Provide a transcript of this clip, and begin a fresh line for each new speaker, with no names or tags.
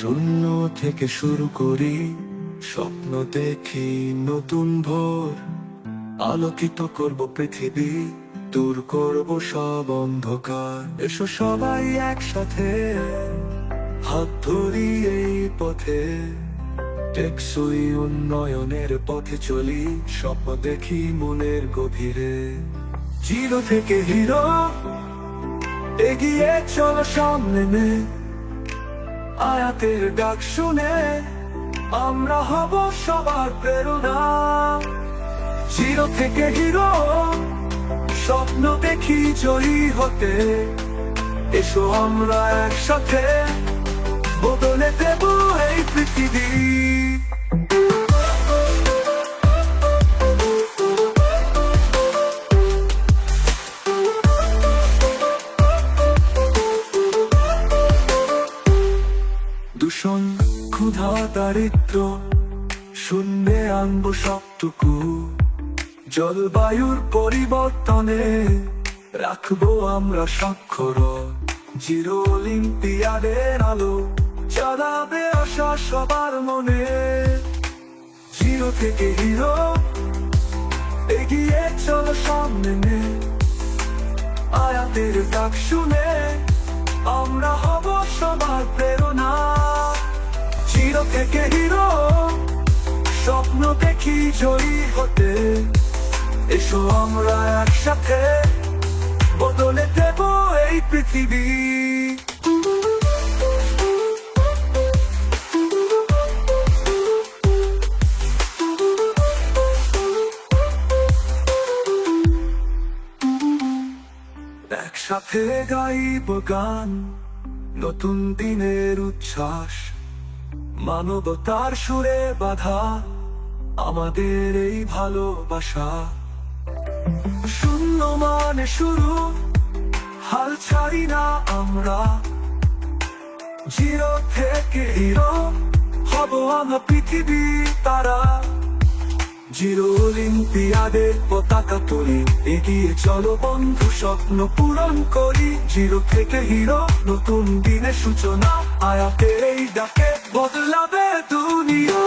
শূন্য থেকে শুরু করি, স্বপ্ন দেখি নতুন ভোর। আলোকিত করব পৃথিবী, দূর করব সব অন্ধকার। এসো সবাই একসাথে, হাত ধরি এই পথে। টেকসই উন্নয়নের পথে চলি, স্বপ্ন দেখি মনের গভীরে। জিরো থেকে হিরো, এগিয়ে চলো সামনে নে। আয়াতের ডাক শুনে আমরা হব সবার প্রেরণা। জিরো থেকে হিরো, স্বপ্ন দেখি জয়ী হতে। এসো আমরা একসাথে বদলে দেব এই পৃথিবী। দূষণ, ক্ষুধা, দারিদ্র শূন্যে আনবো সবটুকু। জলবায়ুর পরিবর্তনে রাখবো আমরা স্বাক্ষর। জিরো অলিম্পিয়াডের আলো জ্বালাবে আশা সবার মনে। জিরো থেকে হিরো, এগিয়ে চলো সামনে নে। আয়াতের ডাক শুনে আমরা হব সবার প্রেরণা। জিরো থেকে হিরো, স্বপ্ন দেখি জয়ী হতে। এসো আমরা একসাথে বদলে দেব এই পৃথিবী। একসাথে গাইব গান, নতুন দিনের উচ্ছ্বাস। মানবতার সুরে বাঁধা আমাদের এই ভালোবাসা। শূন্য মানে শুরু, হাল ছাড়ি না আমরা। জিরো থেকে হিরো, হব আমরা পৃথিবীর তারা। জিরো অলিম্পিয়াডের পতাকা তুলি, এগিয়ে চলো বন্ধু স্বপ্ন পূরণ করি। জিরো থেকে হিরো, নতুন দিনের সূচনা। আয়াতের এই ডাকে বদলাবে দুনিয়া।